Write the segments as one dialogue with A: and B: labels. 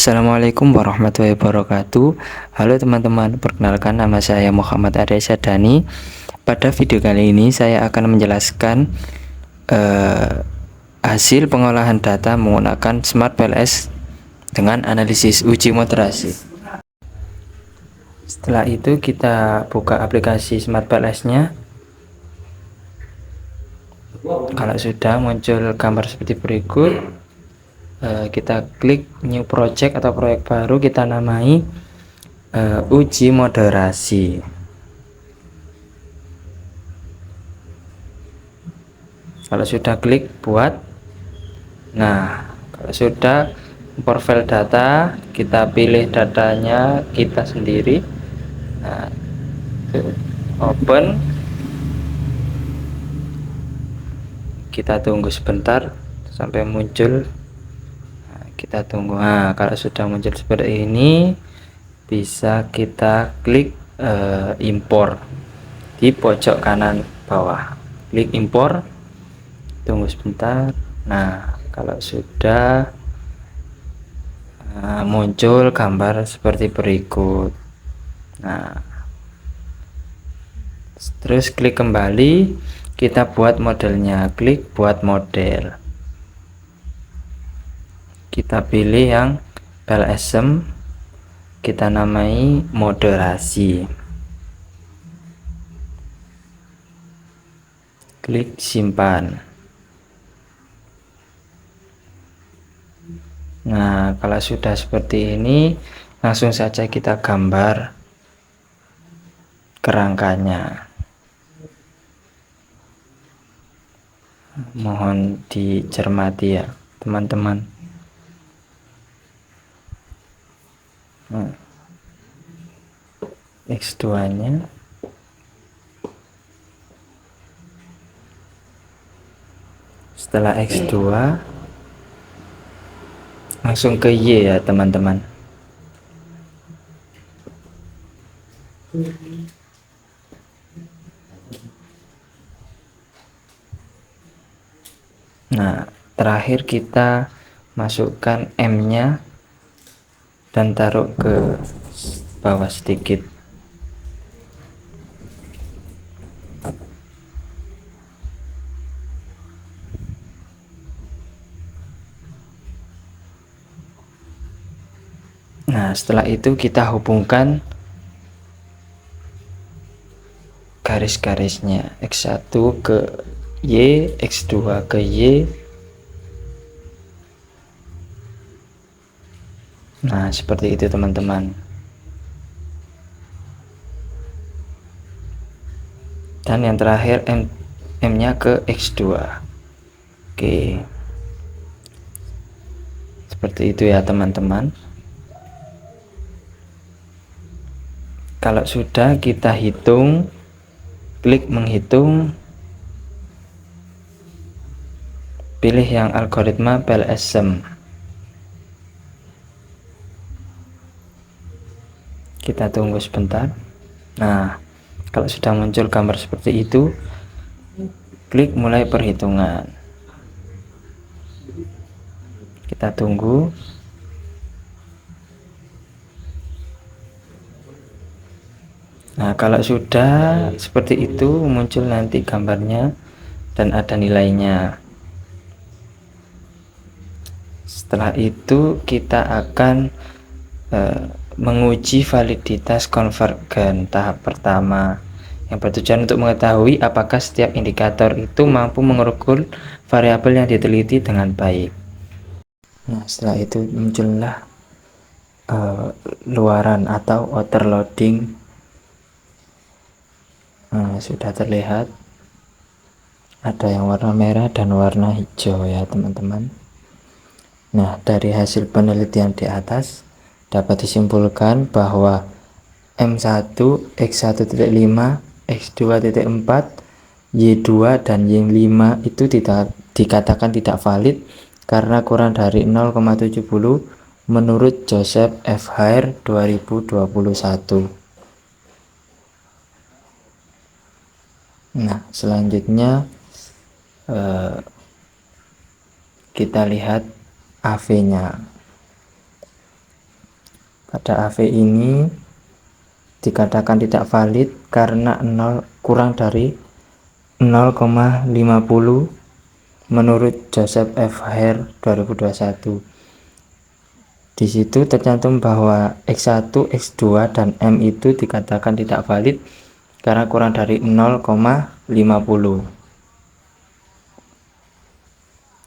A: Assalamualaikum warahmatullahi wabarakatuh. Halo teman-teman, perkenalkan nama saya Muhammad Arya Syadani. Pada video kali ini saya akan menjelaskan hasil pengolahan data menggunakan Smart PLS dengan analisis uji moderasi. Setelah itu kita buka aplikasi Smart PLS-nya. Kalau sudah muncul gambar seperti berikut, kita klik new project atau proyek baru, kita namai uji moderasi. Kalau sudah klik buat, nah kalau sudah profil data, kita pilih datanya kita sendiri. Nah, open, kita tunggu sebentar sampai muncul. Kita tunggu. Nah, kalau sudah muncul seperti ini, bisa kita klik impor di pojok kanan bawah. Klik impor, tunggu sebentar. Nah, kalau sudah muncul gambar seperti berikut. Nah, terus klik kembali, kita buat modelnya. Klik buat model, kita pilih yang LSM, kita namai moderasi, klik simpan. Nah, kalau sudah seperti ini, langsung saja kita gambar kerangkanya. Mohon dicermati ya teman-teman. X2 nya, setelah X2 langsung ke Y ya teman-teman. Nah, terakhir kita masukkan M nya dan taruh ke bawah sedikit. Nah, setelah itu kita hubungkan garis-garisnya, X1 ke Y, X2 ke Y. Nah, seperti itu teman-teman. Dan yang terakhir M nya ke X2. Oke, seperti itu ya teman-teman. Kalau sudah, kita hitung, klik menghitung, pilih yang algoritma PLSM, kita tunggu sebentar. Nah, kalau sudah muncul gambar seperti itu, klik mulai perhitungan, kita tunggu. Nah, kalau sudah seperti itu, muncul nanti gambarnya dan ada nilainya. Setelah itu kita akan menguji validitas konvergen tahap pertama, yang bertujuan untuk mengetahui apakah setiap indikator itu mampu mengukur variabel yang diteliti dengan baik. Nah, setelah itu muncullah luaran atau outer loading. Nah, sudah terlihat ada yang warna merah dan warna hijau ya teman-teman. Nah, dari hasil penelitian di atas dapat disimpulkan bahwa M1, X1.5, X2.4, Y2 dan Y5 itu dikatakan tidak valid karena kurang dari 0,70 menurut Joseph F. Hare 2021. Nah, selanjutnya kita lihat AV nya. pada AV ini dikatakan tidak valid karena kurang dari 0,50 menurut Joseph F. Hare 2021. Di situ tercantum bahwa X1, X2, dan M itu dikatakan tidak valid karena kurang dari 0,50.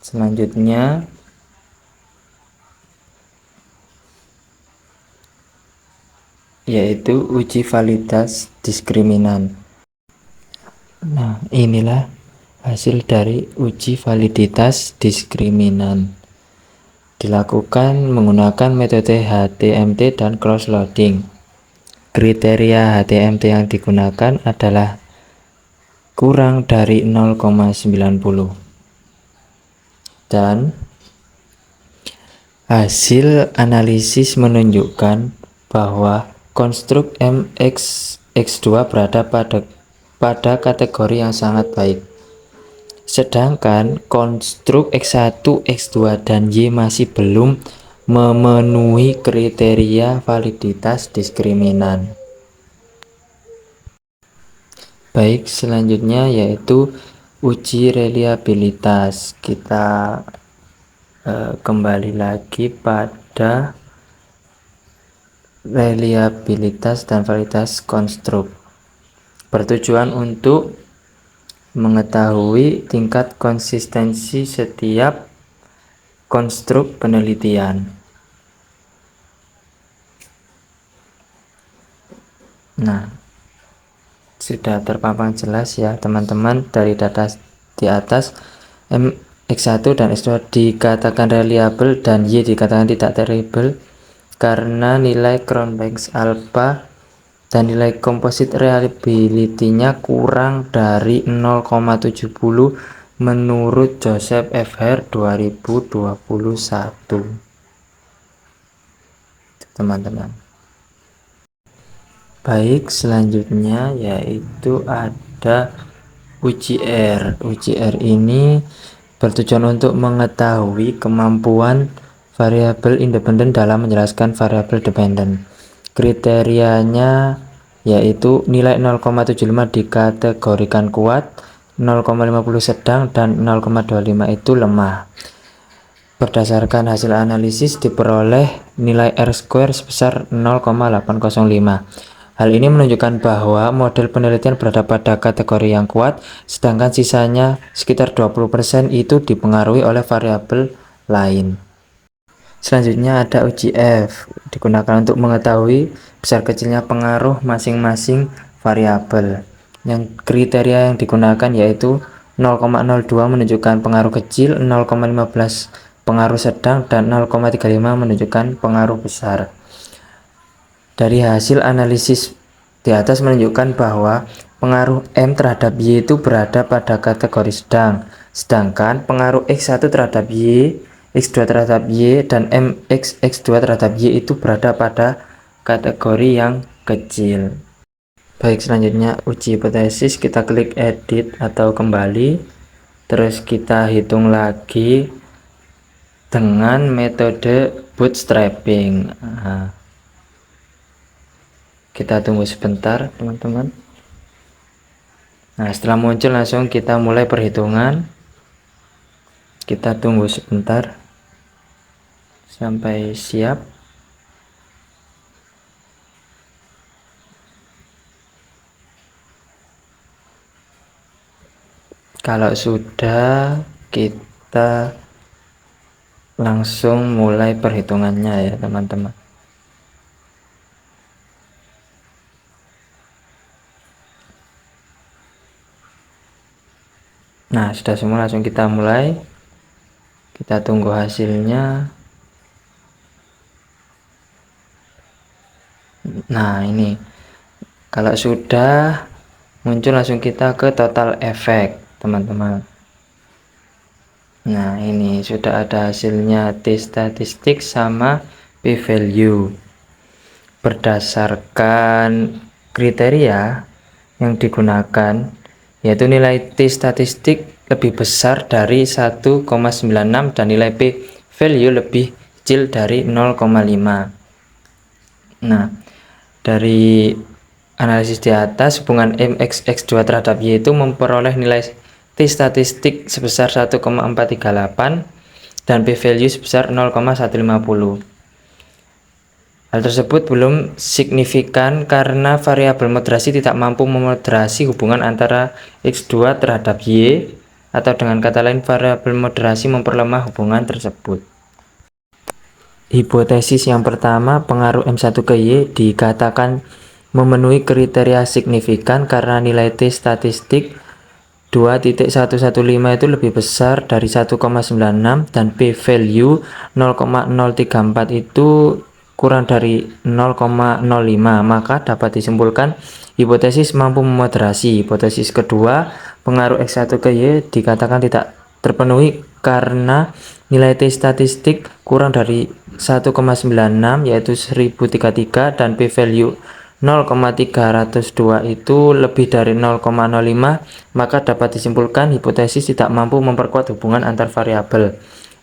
A: Selanjutnya yaitu uji validitas diskriminan. Nah, inilah hasil dari uji validitas diskriminan. Dilakukan menggunakan metode HTMT dan cross-loading. Kriteria HTMT yang digunakan adalah kurang dari 0,90. Dan hasil analisis menunjukkan bahwa konstruk MX2 berada pada kategori yang sangat baik. Sedangkan konstruk X1, X2, dan Y masih belum memenuhi kriteria validitas diskriminan. Baik, selanjutnya yaitu uji reliabilitas. Kita kembali lagi pada reliabilitas dan validitas konstruk. Bertujuan untuk mengetahui tingkat konsistensi setiap konstruk penelitian. Nah, sudah terpampang jelas ya teman-teman dari data di atas. X1 dan X2 dikatakan reliable dan Y dikatakan tidak reliable karena nilai Cronbach's alpha dan nilai composite reliability-nya kurang dari 0,70 menurut Joseph F. Hare 2021. Teman-teman. Baik, selanjutnya yaitu ada uji R. Uji R ini bertujuan untuk mengetahui kemampuan variabel independen dalam menjelaskan variabel dependen. Kriterianya yaitu nilai 0,75 dikategorikan kuat, 0,50 sedang, dan 0,25 itu lemah. Berdasarkan hasil analisis diperoleh nilai R-square sebesar 0,805. Hal ini menunjukkan bahwa model penelitian berada pada kategori yang kuat, sedangkan sisanya sekitar 20% itu dipengaruhi oleh variabel lain. Selanjutnya ada uji F, digunakan untuk mengetahui besar kecilnya pengaruh masing-masing variabel. Yang kriteria yang digunakan yaitu 0,02 menunjukkan pengaruh kecil, 0,15 pengaruh sedang, dan 0,35 menunjukkan pengaruh besar. Dari hasil analisis di atas menunjukkan bahwa pengaruh M terhadap Y itu berada pada kategori sedang, sedangkan pengaruh X1 terhadap Y, X2 terhadap Y, dan X2 terhadap Y itu berada pada kategori yang kecil. Baik, selanjutnya uji hipotesis. Kita klik edit atau kembali, terus kita hitung lagi dengan metode bootstrapping. Kita tunggu sebentar teman-teman. Nah, setelah muncul langsung kita mulai perhitungan. Kita tunggu sebentar sampai siap. Kalau sudah, kita langsung mulai perhitungannya ya teman-teman. Nah, sudah semua, langsung kita mulai. Kita tunggu hasilnya. Nah, ini kalau sudah muncul langsung kita ke total efek, teman-teman. Nah, ini sudah ada hasilnya T statistik sama P value. Berdasarkan kriteria yang digunakan yaitu nilai T statistik lebih besar dari 1,96 dan nilai P value lebih kecil dari 0,5. Nah, dari analisis di atas, hubungan MX(X2) terhadap Y itu memperoleh nilai T statistik sebesar 1,438 dan p-value sebesar 0,150. Hal tersebut belum signifikan karena variabel moderasi tidak mampu memoderasi hubungan antara X2 terhadap Y, atau dengan kata lain variabel moderasi memperlemah hubungan tersebut. Hipotesis yang pertama, pengaruh M1 ke Y dikatakan memenuhi kriteria signifikan karena nilai T statistik 2.115 itu lebih besar dari 1,96 dan p-value 0,034 itu kurang dari 0,05, maka dapat disimpulkan hipotesis mampu memoderasi. Hipotesis kedua, pengaruh X1 ke Y dikatakan tidak terpenuhi karena nilai T statistik kurang dari 1,96 yaitu 1033 dan p-value 0,302 itu lebih dari 0,05, maka dapat disimpulkan hipotesis tidak mampu memperkuat hubungan antar variabel.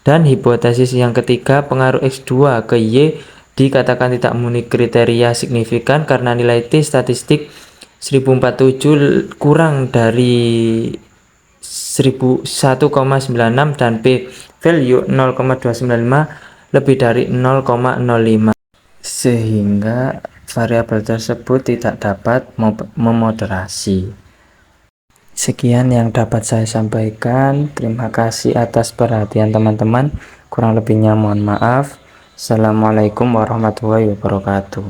A: Dan hipotesis yang ketiga, pengaruh X2 ke Y dikatakan tidak memenuhi kriteria signifikan karena nilai T statistik 1047 kurang dari 1,96 dan p value 0,295 lebih dari 0,05, sehingga variabel tersebut tidak dapat memoderasi. Sekian yang dapat saya sampaikan. Terima kasih atas perhatian teman-teman. Kurang lebihnya mohon maaf. Assalamualaikum warahmatullahi wabarakatuh.